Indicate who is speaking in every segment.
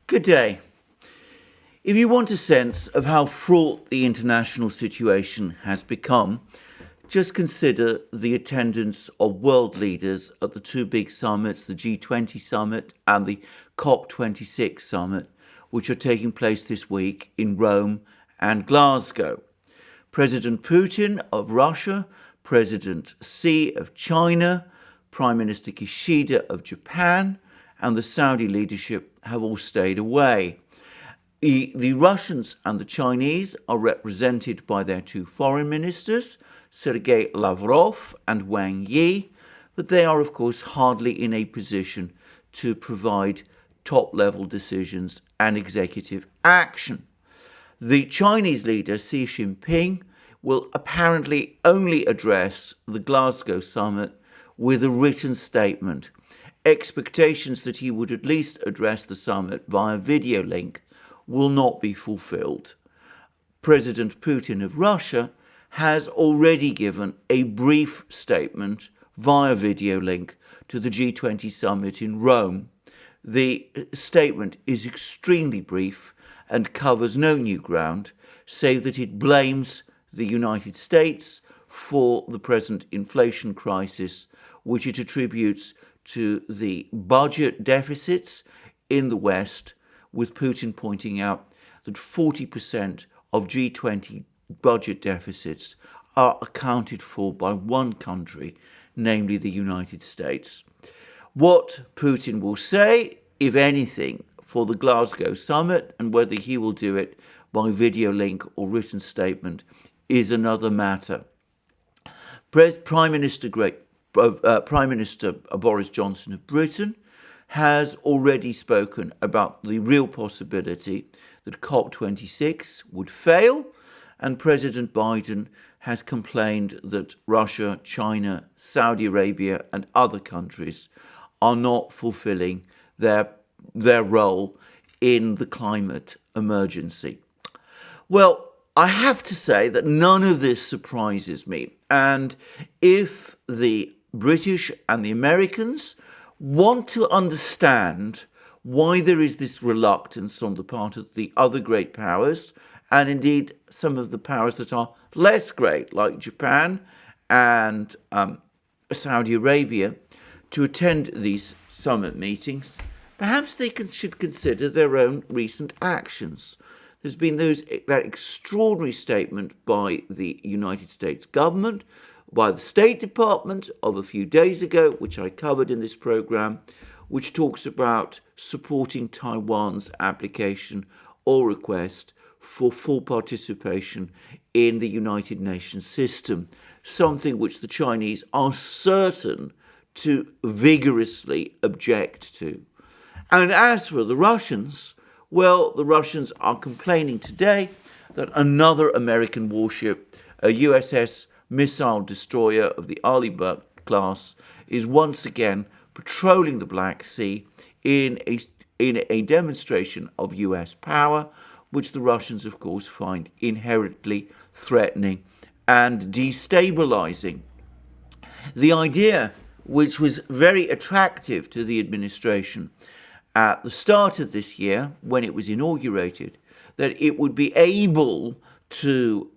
Speaker 1: Good day. If you want a sense of how fraught the international situation has become, just consider the attendance of world leaders at the two big summits, the G20 summit and the COP26 summit, which are taking place this week in Rome and Glasgow. President Putin of Russia, President Xi of China, Prime Minister Kishida of Japan, and the Saudi leadership have all stayed away. The Russians and the Chinese are represented by their two foreign ministers, Sergei Lavrov and Wang Yi, but they are, of course, hardly in a position to provide top-level decisions and executive action. The Chinese leader, Xi Jinping, will apparently only address the Glasgow summit with a written statement. Expectations that he would at least address the summit via video link will not be fulfilled. President Putin of Russia has already given a brief statement via video link to the G20 summit in Rome. The statement is extremely brief and covers no new ground, save that it blames the United States for the present inflation crisis, which it attributes to the budget deficits in the West, with Putin pointing out that 40% of G20 budget deficits are accounted for by one country, namely the United States. What Putin will say, if anything, for the Glasgow summit, and whether he will do it by video link or written statement, is another matter. Prime Minister Boris Johnson of Britain has already spoken about the real possibility that COP26 would fail, and President Biden has complained that Russia, China, Saudi Arabia and other countries are not fulfilling their role in the climate emergency. Well, I have to say that none of this surprises me, and if the British and the Americans want to understand why there is this reluctance on the part of the other great powers, and indeed some of the powers that are less great, like Japan and Saudi Arabia, to attend these summit meetings, perhaps they should consider their own recent actions. There's been that extraordinary statement by the United States government, by the State Department of a few days ago, which I covered in this program, which talks about supporting Taiwan's application or request for full participation in the United Nations system, something which the Chinese are certain to vigorously object to. And as for the Russians, well, the Russians are complaining today that another American warship, a USS missile destroyer of the Arleigh class, is once again patrolling the Black Sea in a demonstration of US power, which the Russians, of course, find inherently threatening and destabilizing. The idea, which was very attractive to the administration at the start of this year, when it was inaugurated, that it would be able to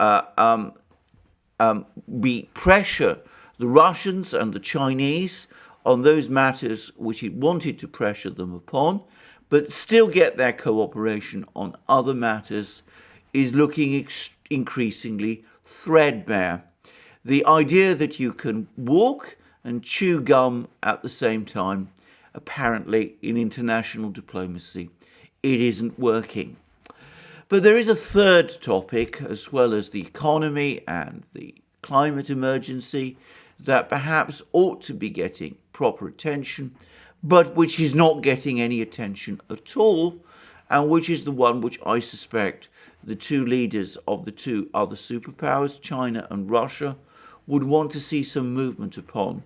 Speaker 1: pressure the Russians and the Chinese on those matters which it wanted to pressure them upon, but still get their cooperation on other matters, is looking increasingly threadbare. The idea that you can walk and chew gum at the same time, apparently in international diplomacy, it isn't working. But there is a third topic, as well as the economy and the climate emergency, that perhaps ought to be getting proper attention, but which is not getting any attention at all, and which is the one which I suspect the two leaders of the two other superpowers, China and Russia, would want to see some movement upon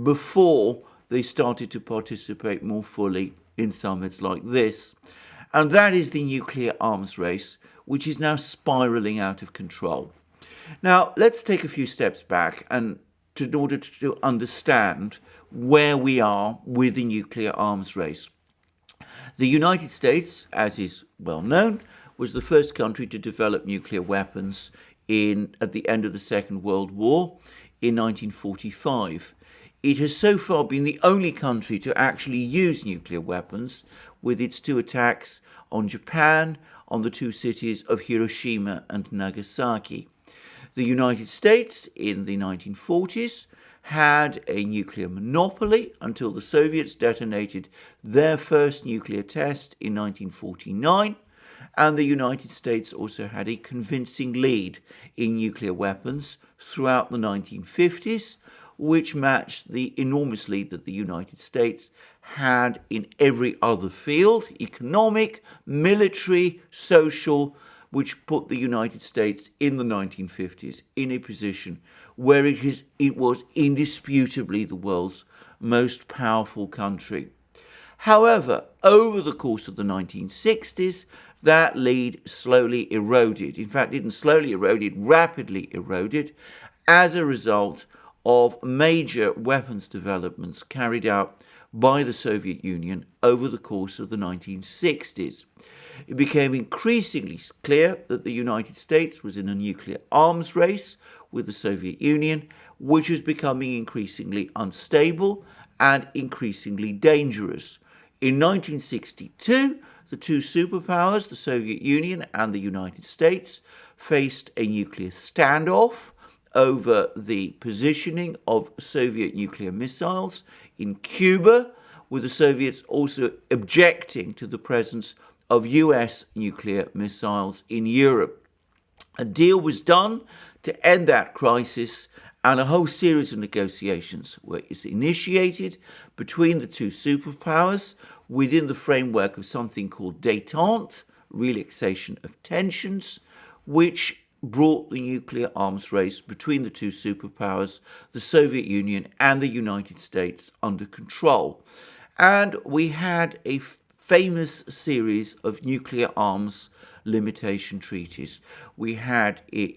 Speaker 1: before they started to participate more fully in summits like this. And that is the nuclear arms race, which is now spiraling out of control. Now, let's take a few steps back in order to understand where we are with the nuclear arms race. The United States, as is well known, was the first country to develop nuclear weapons at the end of the Second World War in 1945. It has so far been the only country to actually use nuclear weapons, with its 2 attacks on Japan, on the 2 cities of Hiroshima and Nagasaki. The United States, in the 1940s, had a nuclear monopoly until the Soviets detonated their first nuclear test in 1949, and the United States also had a convincing lead in nuclear weapons throughout the 1950s, which matched the enormous lead that the United States had in every other field, economic, military, social, which put the United States in the 1950s in a position where it was indisputably the world's most powerful country. However, over the course of the 1960s, that lead slowly eroded. In fact, it didn't slowly erode, it rapidly eroded as a result of major weapons developments carried out by the Soviet Union over the course of the 1960s. It became increasingly clear that the United States was in a nuclear arms race with the Soviet Union, which was becoming increasingly unstable and increasingly dangerous. In 1962, the 2 superpowers, the Soviet Union and the United States, faced a nuclear standoff over the positioning of Soviet nuclear missiles in Cuba, with the Soviets also objecting to the presence of US nuclear missiles in Europe. A deal was done to end that crisis, and a whole series of negotiations were initiated between the 2 superpowers within the framework of something called détente, relaxation of tensions, which brought the nuclear arms race between the 2 superpowers, the Soviet Union and the United States, under control. And we had a famous series of nuclear arms limitation treaties. We had the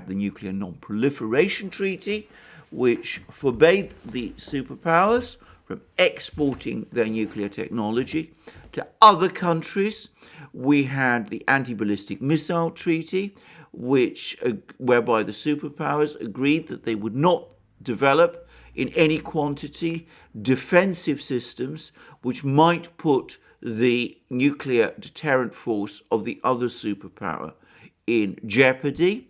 Speaker 1: Nuclear Non-Proliferation Treaty, which forbade the superpowers from exporting their nuclear technology to other countries. We had the Anti-Ballistic Missile Treaty, whereby the superpowers agreed that they would not develop in any quantity defensive systems which might put the nuclear deterrent force of the other superpower in jeopardy.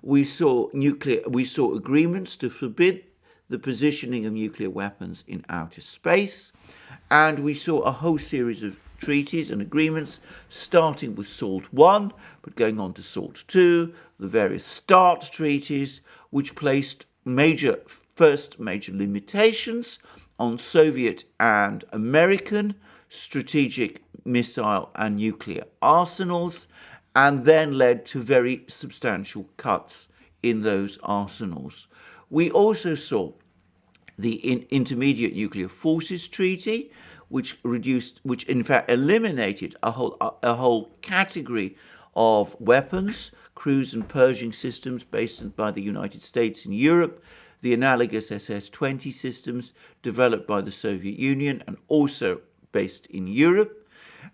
Speaker 1: We saw agreements to forbid the positioning of nuclear weapons in outer space, and we saw a whole series of treaties and agreements, starting with SALT I, but going on to SALT II, the various START treaties, which placed first major limitations on Soviet and American strategic missile and nuclear arsenals, and then led to very substantial cuts in those arsenals. We also saw the Intermediate Nuclear Forces Treaty, which in fact eliminated a whole category of weapons, cruise and Pershing systems based by the United States and Europe, the analogous SS-20 systems developed by the Soviet Union and also based in Europe.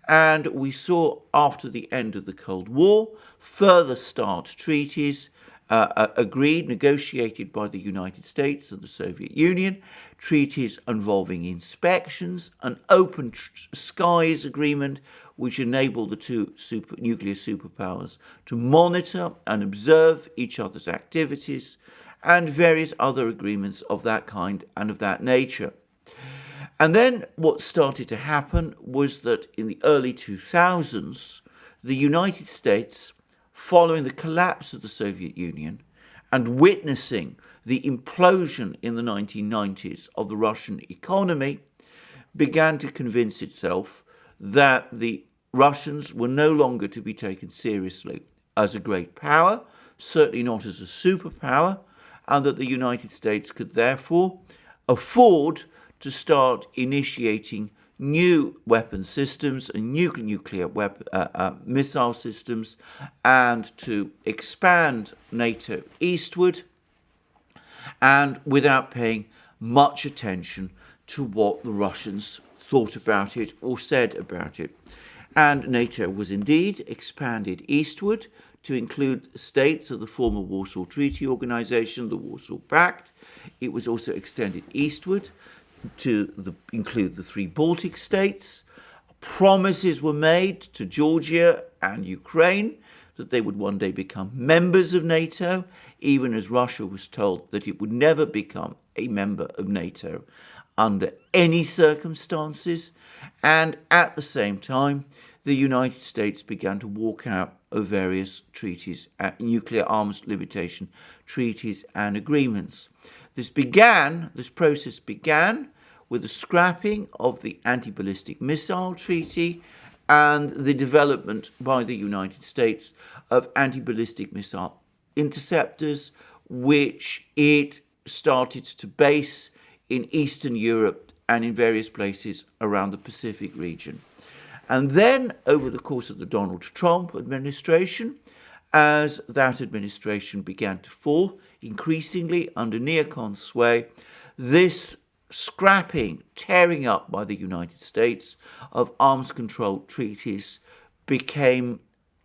Speaker 1: And we saw, after the end of the Cold War, further START treaties negotiated by the United States and the Soviet Union, treaties involving inspections, an open skies agreement which enabled the 2 nuclear superpowers to monitor and observe each other's activities, and various other agreements of that kind and of that nature. And then what started to happen was that in the early 2000s, the United States, following the collapse of the Soviet Union and witnessing the implosion in the 1990s of the Russian economy, began to convince itself that the Russians were no longer to be taken seriously as a great power, certainly not as a superpower, and that the United States could therefore afford to start initiating new weapon systems and nuclear missile systems, and to expand NATO eastward, and without paying much attention to what the Russians thought about it or said about it. And NATO was indeed expanded eastward to include states of the former Warsaw Treaty Organization, the Warsaw Pact. It was also extended eastward to include the 3 Baltic states. Promises were made to Georgia and Ukraine that they would one day become members of NATO, even as Russia was told that it would never become a member of NATO under any circumstances. And at the same time, the United States began to walk out of various treaties, nuclear arms limitation treaties and agreements. This process began with the scrapping of the Anti-Ballistic Missile Treaty and the development by the United States of anti-ballistic missile interceptors, which it started to base in Eastern Europe and in various places around the Pacific region. And then, over the course of the Donald Trump administration, as that administration began to fall increasingly under neocon's sway, this scrapping, tearing up by the United States of arms control treaties became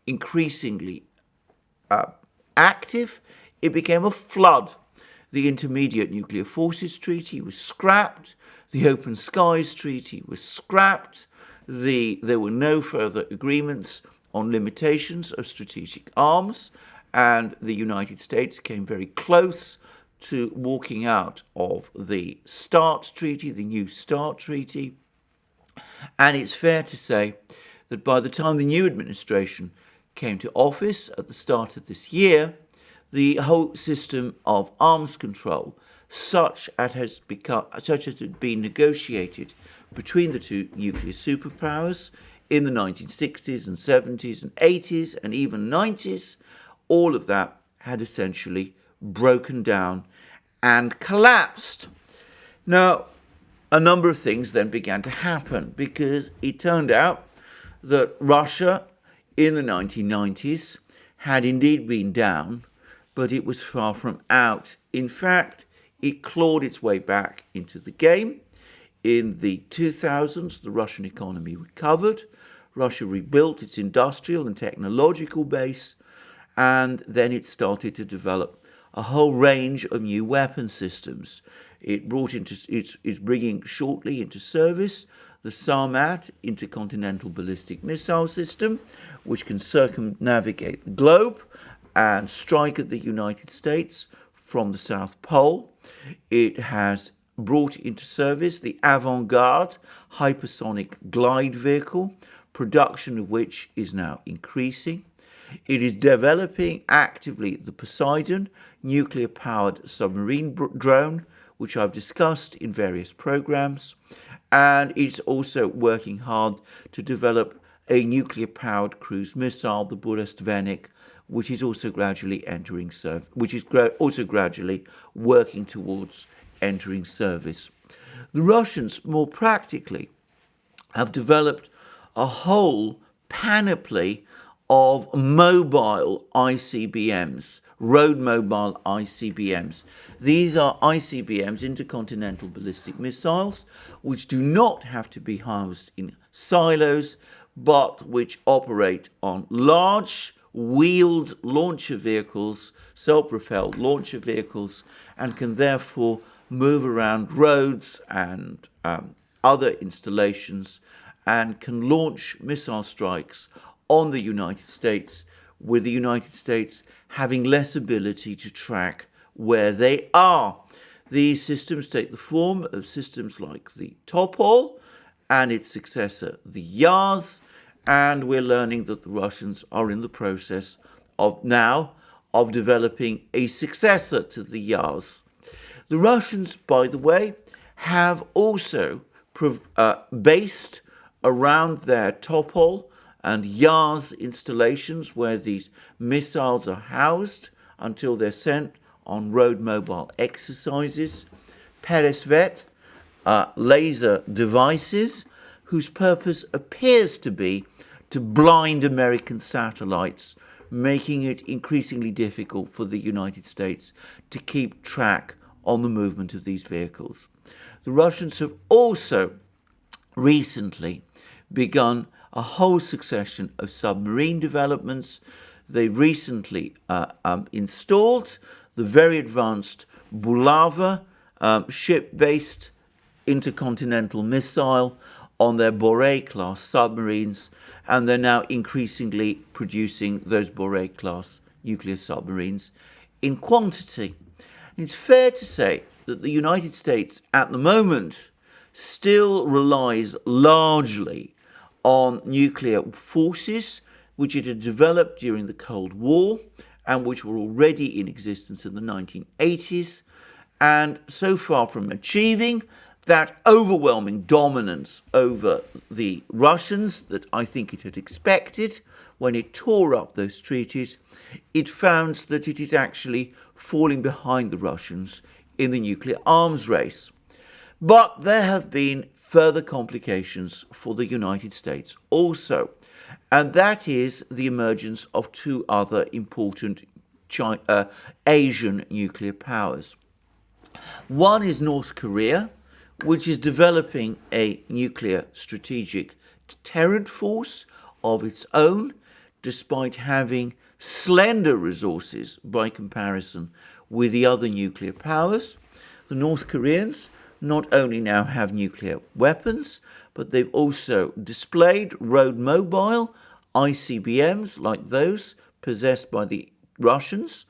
Speaker 1: increasingly active. It became a flood. The Intermediate Nuclear Forces Treaty was scrapped. The Open Skies Treaty was scrapped. There were no further agreements on limitations of strategic arms, and the United States came very close to walking out of the START Treaty, the New START Treaty. And it's fair to say that by the time the new administration came to office at the start of this year, the whole system of arms control, such as had been negotiated between the 2 nuclear superpowers in the 1960s and 70s and 80s and even 90s, all of that had essentially broken down and collapsed. Now, a number of things then began to happen, because it turned out that Russia in the 1990s had indeed been down, but it was far from out. In fact, it clawed its way back into the game. In the 2000s, the Russian economy recovered. Russia rebuilt its industrial and technological base, and then it started to develop a whole range of new weapon systems. It's bringing shortly into service the Sarmat intercontinental ballistic missile system, which can circumnavigate the globe and strike at the United States from the South Pole. It has brought into service the Avant-Garde hypersonic glide vehicle, production of which is now increasing. It is developing actively the Poseidon nuclear-powered submarine drone, which I've discussed in various programs, and it's also working hard to develop a nuclear-powered cruise missile, the Burest-Venik, which is also gradually working towards entering service. The Russians, more practically, have developed a whole panoply of mobile ICBMs, road mobile ICBMs. These are ICBMs, intercontinental ballistic missiles, which do not have to be housed in silos, but which operate on large wheeled launcher vehicles, self-propelled launcher vehicles, and can therefore move around roads and other installations, and can launch missile strikes on the United States, with the United States having less ability to track where they are. These systems take the form of systems like the Topol and its successor, the Yars, and we're learning that the Russians are in the process of developing a successor to the Yars. The Russians, by the way, have also based around their Topol and Yars installations, where these missiles are housed until they're sent on road mobile exercises, Peresvet laser devices, whose purpose appears to be to blind American satellites, making it increasingly difficult for the United States to keep track on the movement of these vehicles. The Russians have also recently begun a whole succession of submarine developments. They recently installed the very advanced Bulava ship-based intercontinental missile on their Boré-class submarines, and they're now increasingly producing those Boré-class nuclear submarines in quantity. It's fair to say that the United States at the moment still relies largely on nuclear forces which it had developed during the Cold War and which were already in existence in the 1980s, and so far from achieving that overwhelming dominance over the Russians that I think it had expected when it tore up those treaties, it found that it is actually falling behind the Russians in the nuclear arms race. But there have been further complications for the United States also, and that is the emergence of two other important Asian nuclear powers. One is North Korea, which is developing a nuclear strategic deterrent force of its own, despite having slender resources by comparison with the other nuclear powers. The North Koreans not only now have nuclear weapons, but they've also displayed road mobile ICBMs like those possessed by the Russians,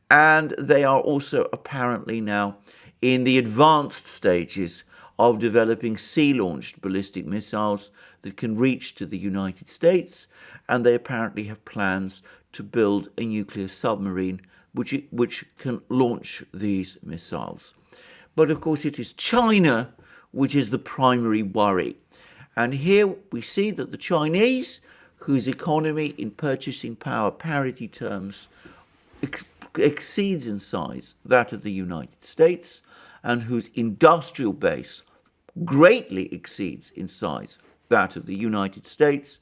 Speaker 1: and they are also apparently now in the advanced stages of developing sea-launched ballistic missiles that can reach to the United States, and they apparently have plans to build a nuclear submarine which can launch these missiles. But of course it is China which is the primary worry. And here we see that the Chinese, whose economy in purchasing power parity terms exceeds in size that of the United States, and whose industrial base greatly exceeds in size that of the United States,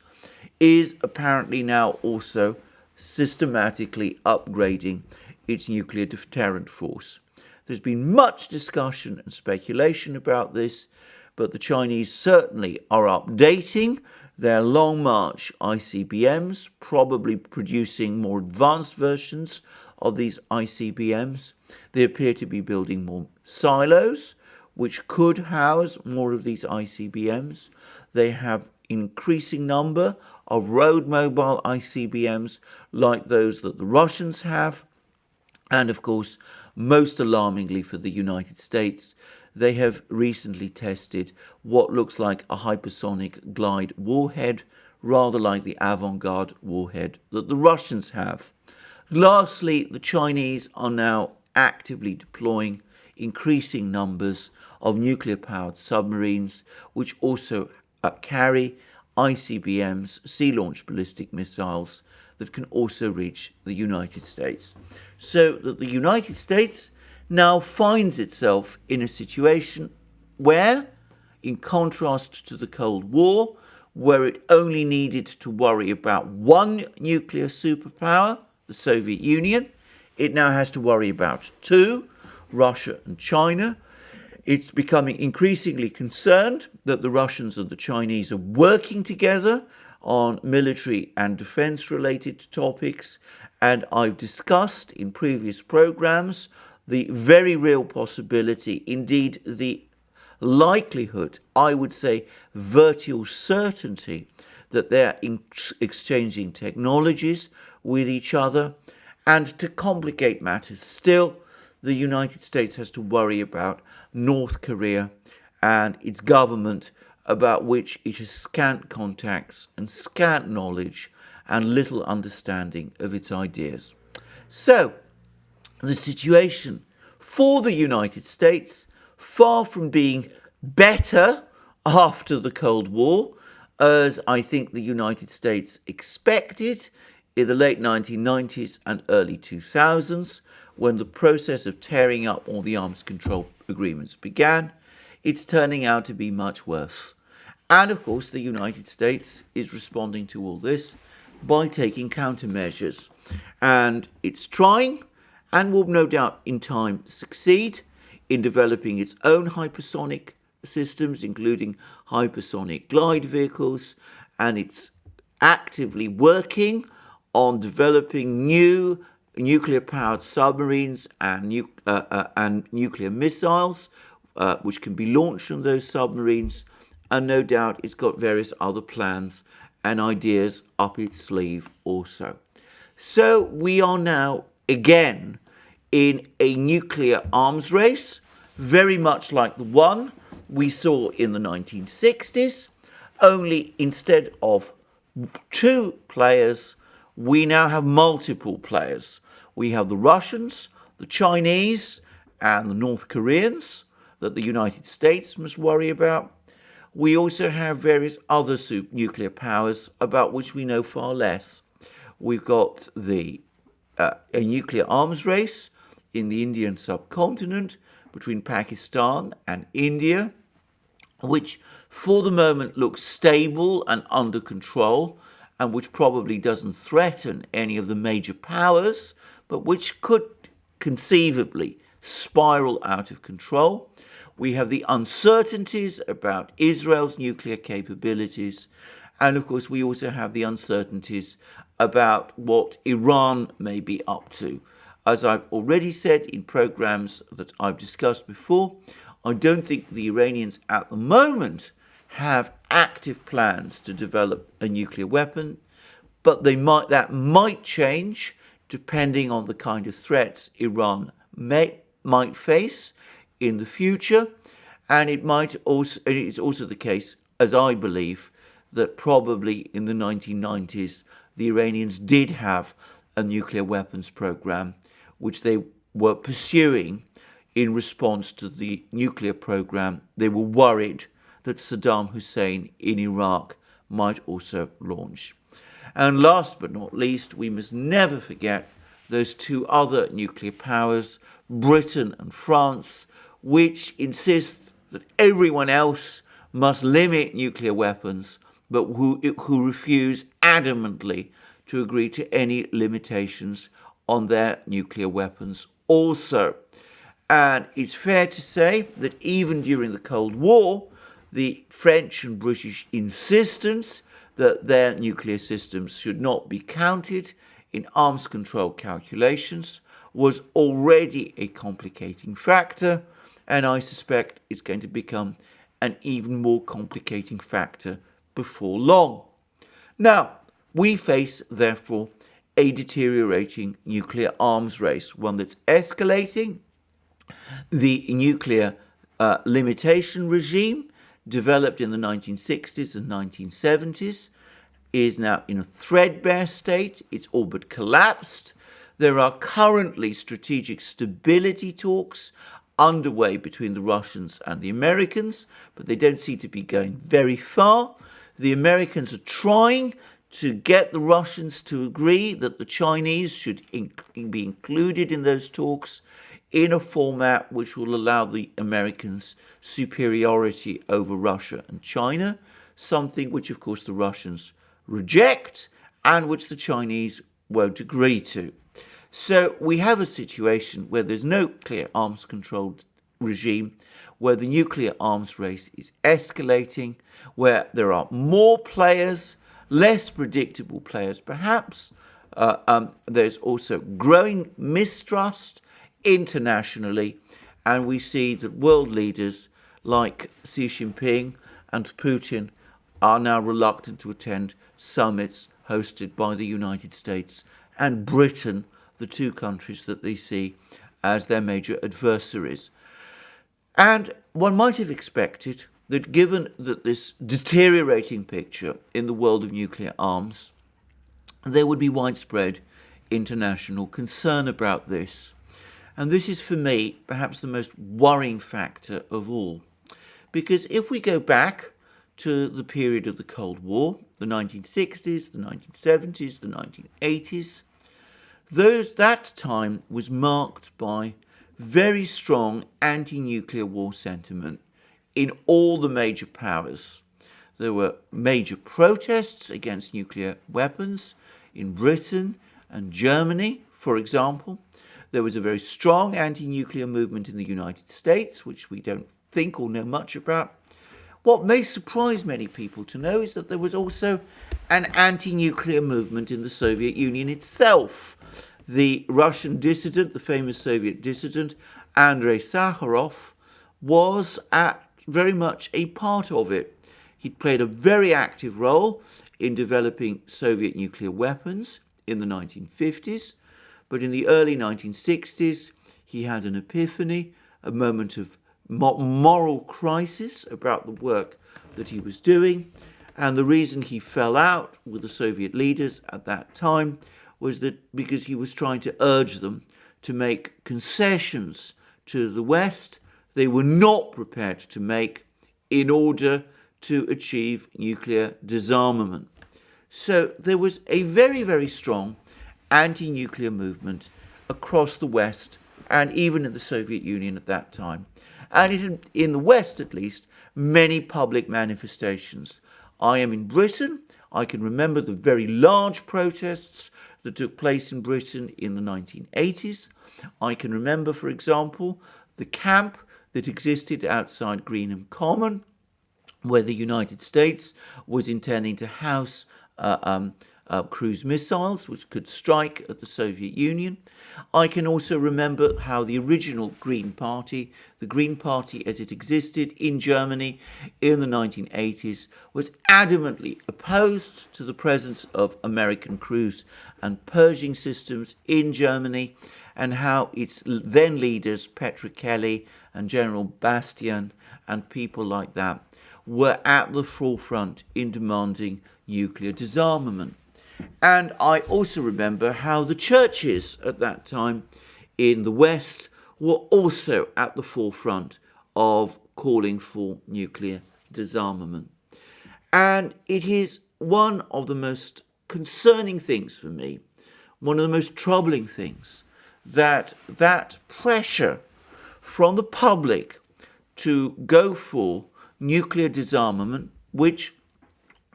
Speaker 1: is apparently now also systematically upgrading its nuclear deterrent force. There's been much discussion and speculation about this, but the Chinese certainly are updating their Long March ICBMs, probably producing more advanced versions of these ICBMs. They appear to be building more silos, which could house more of these ICBMs. They have an increasing number of road mobile ICBMs like those that the Russians have. And of course, most alarmingly for the United States, they have recently tested what looks like a hypersonic glide warhead, rather like the avant-garde warhead that the Russians have. Lastly, the Chinese are now actively deploying increasing numbers of nuclear-powered submarines, which also carry ICBMs, sea-launched ballistic missiles, that can also reach the United States. So that the United States now finds itself in a situation where, in contrast to the Cold War, where it only needed to worry about one nuclear superpower, the Soviet Union, it now has to worry about two, Russia and China. It's becoming increasingly concerned that the Russians and the Chinese are working together on military and defense-related topics, and I've discussed in previous programs the very real possibility, indeed the likelihood, I would say virtual certainty, that they're exchanging technologies with each other. And to complicate matters still, the United States has to worry about North Korea and its government, about which it has scant contacts and scant knowledge and little understanding of its ideas. So, the situation for the United States, far from being better after the Cold War, as I think the United States expected in the late 1990s and early 2000s, when the process of tearing up all the arms control agreements began, it's turning out to be much worse. And of course, the United States is responding to all this by taking countermeasures. And it's trying, and will no doubt in time succeed, in developing its own hypersonic systems, including hypersonic glide vehicles, and it's actively working on developing new nuclear-powered submarines and nuclear missiles, which can be launched from those submarines. And no doubt it's got various other plans and ideas up its sleeve also. So we are now again in a nuclear arms race, very much like the one we saw in the 1960s, only instead of 2 players, we now have multiple players. We have the Russians, the Chinese, and the North Koreans that the United States must worry about. We also have various other nuclear powers about which we know far less. We've got a nuclear arms race in the Indian subcontinent between Pakistan and India, which for the moment looks stable and under control, and which probably doesn't threaten any of the major powers, but which could conceivably spiral out of control. We have the uncertainties about Israel's nuclear capabilities, and of course we also have the uncertainties about what Iran may be up to. As I've already said in programs that I've discussed before, I don't think the Iranians at the moment have active plans to develop a nuclear weapon, but that might change depending on the kind of threats Iran might face in the future. And it's also the case, as I believe, that probably in the 1990s the Iranians did have a nuclear weapons program which they were pursuing in response to the nuclear program they were worried that Saddam Hussein in Iraq might also launch. And last but not least, we must never forget those 2 other nuclear powers, Britain and France, which insist that everyone else must limit nuclear weapons, but who refuse adamantly to agree to any limitations on their nuclear weapons also. And it's fair to say that even during the Cold War, the French and British insistence that their nuclear systems should not be counted in arms control calculations was already a complicating factor, and I suspect it's going to become an even more complicating factor before long. Now, we face, therefore, a deteriorating nuclear arms race, one that's escalating. The nuclear limitation regime, developed in the 1960s and 1970s, is now in a threadbare state. It's all but collapsed. There are currently strategic stability talks underway between the Russians and the Americans, but they don't seem to be going very far. The Americans are trying to get the Russians to agree that the Chinese should be included in those talks in a format which will allow the Americans superiority over Russia and China, something which, of course, the Russians reject and which the Chinese won't agree to. So we have a situation where there's no clear arms control regime, where the nuclear arms race is escalating, where there are more players, less predictable players perhaps. There's also growing mistrust internationally, and we see that world leaders like Xi Jinping and Putin are now reluctant to attend summits hosted by the United States and Britain, the 2 countries that they see as their major adversaries. And one might have expected that, given that this deteriorating picture in the world of nuclear arms, there would be widespread international concern about this. And this is, for me, perhaps the most worrying factor of all. Because if we go back to the period of the Cold War, the 1960s, the 1970s, the 1980s, that time was marked by very strong anti-nuclear war sentiment in all the major powers. There were major protests against nuclear weapons in Britain and Germany, for example. There was a very strong anti-nuclear movement in the United States, which we don't think or know much about. What may surprise many people to know is that there was also an anti-nuclear movement in the Soviet Union itself. The Russian dissident, the famous Soviet dissident, Andrei Sakharov, was very much a part of it. He played a very active role in developing Soviet nuclear weapons in the 1950s, but in the early 1960s, he had an epiphany, a moment of moral crisis about the work that he was doing, and the reason he fell out with the Soviet leaders at that time was that because he was trying to urge them to make concessions to the West they were not prepared to make in order to achieve nuclear disarmament. So there was a very, very strong anti-nuclear movement across the West and even in the Soviet Union at that time. And it had, in the West at least, many public manifestations. I am in Britain. I can remember the very large protests that took place in Britain in the 1980s. I can remember, for example, the camp that existed outside Greenham Common, where the United States was intending to house cruise missiles which could strike at the Soviet Union. I can also remember how the original Green Party, the Green Party as it existed in Germany in the 1980s, was adamantly opposed to the presence of American cruise and purging systems in Germany, and how its then leaders, Petra Kelly and General Bastian and people like that, were at the forefront in demanding nuclear disarmament. And I also remember how the churches at that time in the West were also at the forefront of calling for nuclear disarmament. And it is one of the most concerning things for me, one of the most troubling things, that pressure from the public to go for nuclear disarmament, which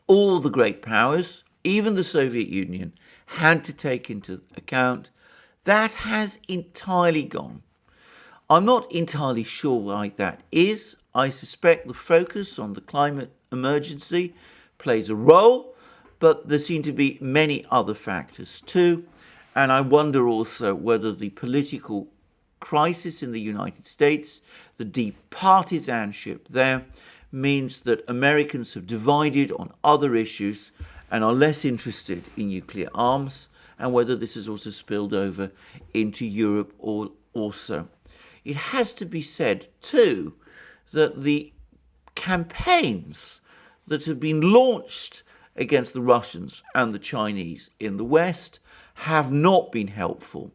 Speaker 1: all the great powers, even the Soviet Union, had to take into account, that has entirely gone. I'm not entirely sure why that is. I suspect the focus on the climate emergency plays a role, but there seem to be many other factors too. And I wonder also whether the political crisis in the United States, the deep partisanship there, means that Americans have divided on other issues and are less interested in nuclear arms, and whether this has also spilled over into Europe also. It has to be said, too, that the campaigns that have been launched against the Russians and the Chinese in the West have not been helpful,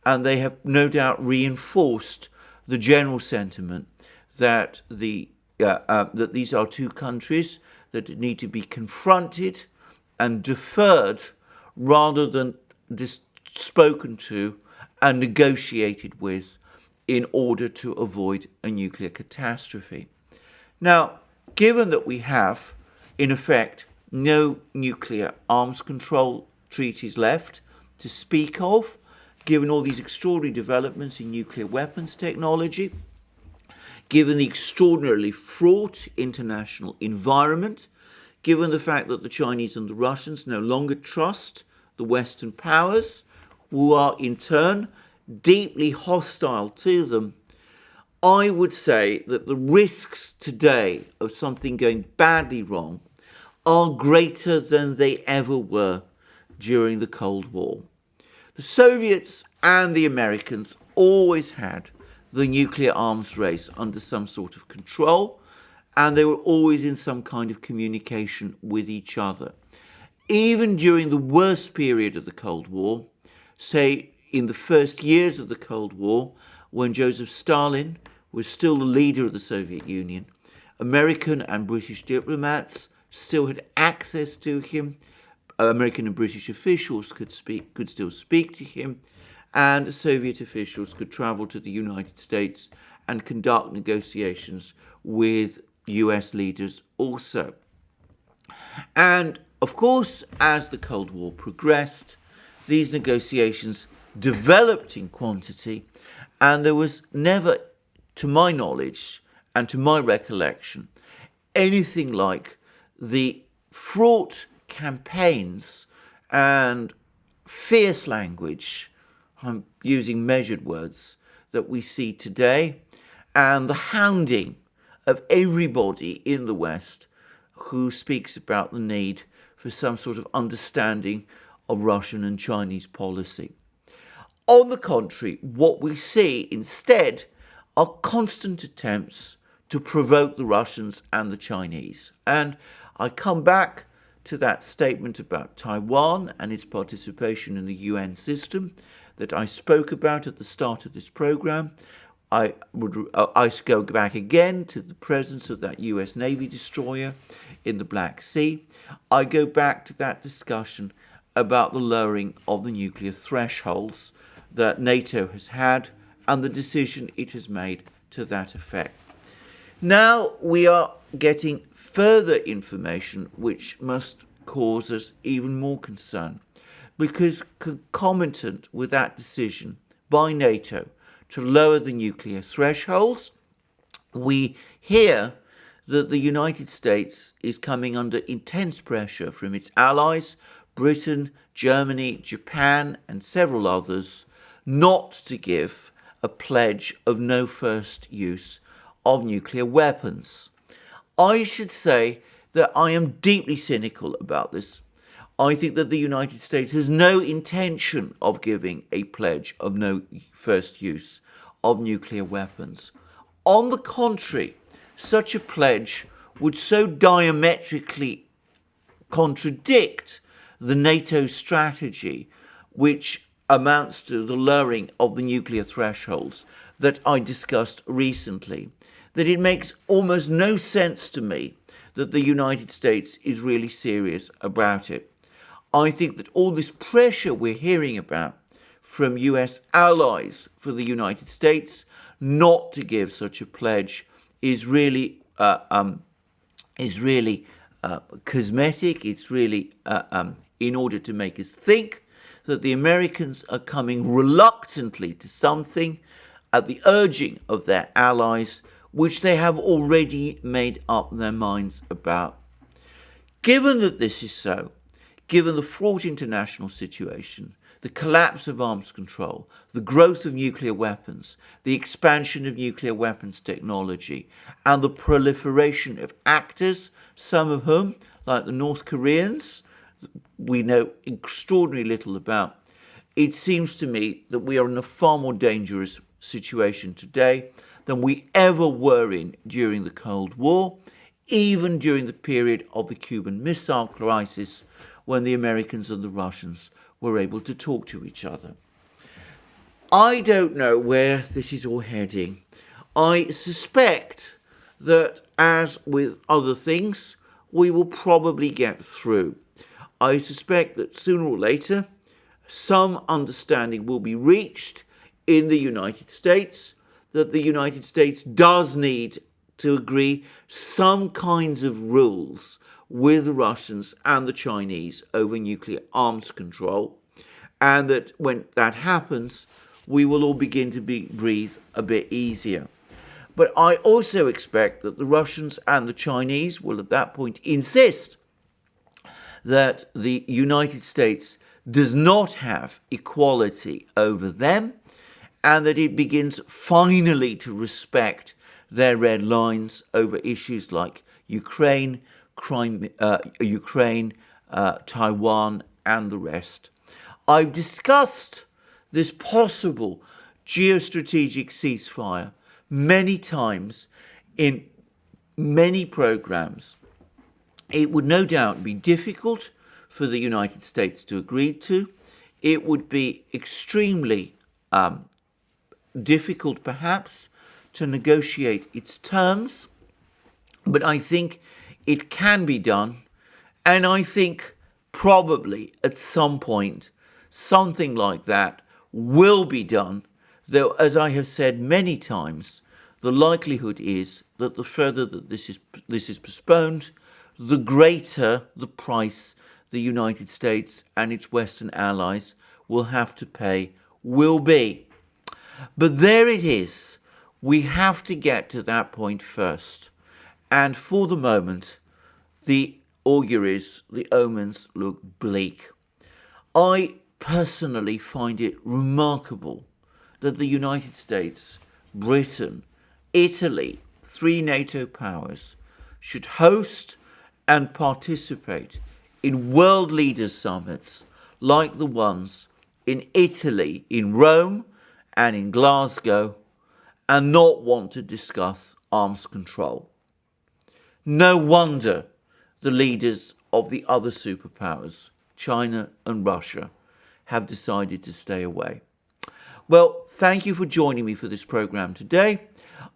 Speaker 1: and they have no doubt reinforced the general sentiment that that these are two countries that need to be confronted and deferred rather than just spoken to and negotiated with in order to avoid a nuclear catastrophe. Now, given that we have, in effect, no nuclear arms control treaties left to speak of, given all these extraordinary developments in nuclear weapons technology, given the extraordinarily fraught international environment, given the fact that the Chinese and the Russians no longer trust the Western powers, who are in turn deeply hostile to them, I would say that the risks today of something going badly wrong are greater than they ever were during the Cold War. The Soviets and the Americans always had the nuclear arms race under some sort of control, and they were always in some kind of communication with each other. Even during the worst period of the Cold War, say in the first years of the Cold War, when Joseph Stalin was still the leader of the Soviet Union, American and British diplomats still had access to him. American and British officials could still speak to him, and Soviet officials could travel to the United States and conduct negotiations with US leaders also. And of course, as the Cold War progressed, these negotiations developed in quantity, and there was never, to my knowledge and to my recollection, anything like the fraught campaigns and fierce language, I'm using measured words, that we see today, and the hounding of everybody in the West who speaks about the need for some sort of understanding of Russian and Chinese policy. On the contrary, what we see instead are constant attempts to provoke the Russians and the Chinese. And I come back to that statement about Taiwan and its participation in the UN system that I spoke about at the start of this program. I go back again to the presence of that US Navy destroyer in the Black Sea. I go back to that discussion about the lowering of the nuclear thresholds that NATO has had and the decision it has made to that effect. Now we are getting further information which must cause us even more concern, because concomitant with that decision by NATO to lower the nuclear thresholds, we hear that the United States is coming under intense pressure from its allies, Britain, Germany, Japan, and several others, not to give a pledge of no first use of nuclear weapons. I should say that I am deeply cynical about this. I think that the United States has no intention of giving a pledge of no first use of nuclear weapons. On the contrary, such a pledge would so diametrically contradict the NATO strategy, which amounts to the lowering of the nuclear thresholds that I discussed recently, that it makes almost no sense to me that the United States is really serious about it. I think that all this pressure we're hearing about from US allies for the United States not to give such a pledge is really cosmetic. It's really in order to make us think that the Americans are coming reluctantly to something at the urging of their allies, which they have already made up their minds about. Given that this is so, given the fraught international situation, the collapse of arms control, the growth of nuclear weapons, the expansion of nuclear weapons technology, and the proliferation of actors, some of whom, like the North Koreans, we know extraordinarily little about, it seems to me that we are in a far more dangerous situation today than we ever were in during the Cold War, even during the period of the Cuban Missile Crisis, when the Americans and the Russians were able to talk to each other. I don't know where this is all heading. I suspect that, as with other things, we will probably get through. I suspect that sooner or later, some understanding will be reached in the United States that the United States does need to agree some kinds of rules with the Russians and the Chinese over nuclear arms control, and that when that happens, we will all begin to breathe a bit easier. But I also expect that the Russians and the Chinese will at that point insist that the United States does not have equality over them, and that it begins finally to respect their red lines over issues like Ukraine, Taiwan, and the rest. I've discussed this possible geostrategic ceasefire many times in many programs. It would no doubt be difficult for the United States to agree to. It would be extremely difficult, perhaps, to negotiate its terms, but I think it can be done, and I think probably at some point something like that will be done, though, as I have said many times, the likelihood is that the further that this is postponed, the greater the price the United States and its Western allies will have to pay will be. But there it is. We have to get to that point first. And for the moment, the auguries, the omens look bleak. I personally find it remarkable that the United States, Britain, Italy, 3 NATO powers, should host and participate in world leaders' summits like the ones in Italy, in Rome and in Glasgow, and not want to discuss arms control. No wonder the leaders of the other superpowers, China and Russia, have decided to stay away. Well, thank you for joining me for this program today.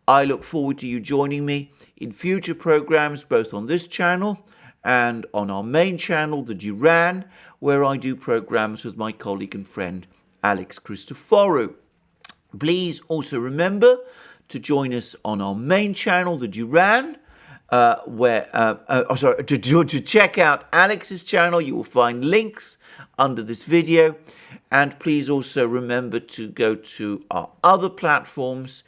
Speaker 1: I look forward to you joining me in future programs, both on this channel and on our main channel, the Duran, where I do programs with my colleague and friend, Alex Christoforou. Please also remember to join us on our main channel, the Duran, to check out Alex's channel. You will find links under this video. And please also remember to go to our other platforms,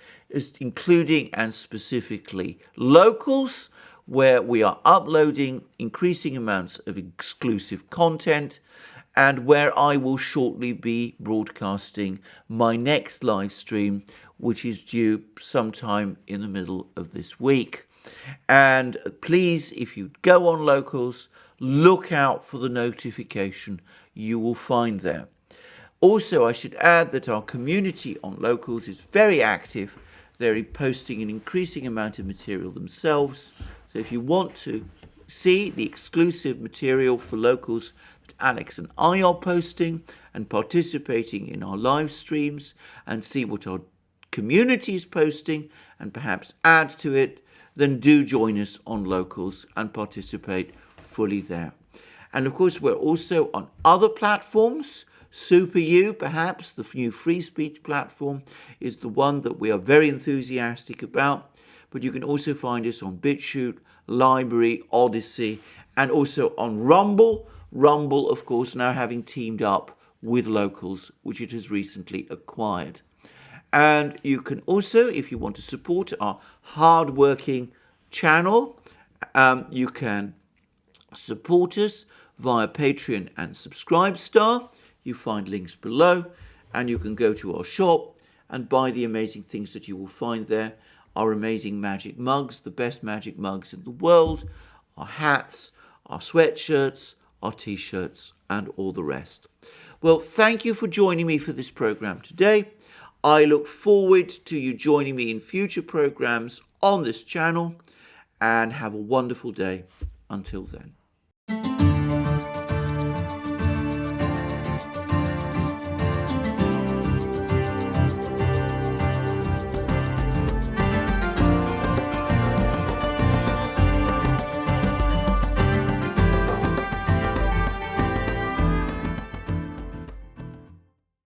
Speaker 1: including and specifically Locals, where we are uploading increasing amounts of exclusive content, and where I will shortly be broadcasting my next live stream, which is due sometime in the middle of this week. And please, if you go on Locals, look out for the notification you will find there. Also, I should add that our community on Locals is very active. They're posting an increasing amount of material themselves. So if you want to see the exclusive material for Locals that Alex and I are posting and participating in our live streams, and see what our community is posting and perhaps add to it, then do join us on Locals and participate fully there. And of course, we're also on other platforms. SuperU, perhaps, the new free speech platform, is the one that we are very enthusiastic about. But you can also find us on BitChute, Library, ODYSEE, and also on Rumble. Rumble, of course, now having teamed up with Locals, which it has recently acquired. And you can also, if you want to support our hard-working channel, you can support us via Patreon and Subscribestar. You find links below, and you can go to our shop and buy the amazing things that you will find there. Our amazing magic mugs, the best magic mugs in the world, our hats, our sweatshirts, our t-shirts, and all the rest. Well, thank you for joining me for this program today. I look forward to you joining me in future programs on this channel, and have a wonderful day until then.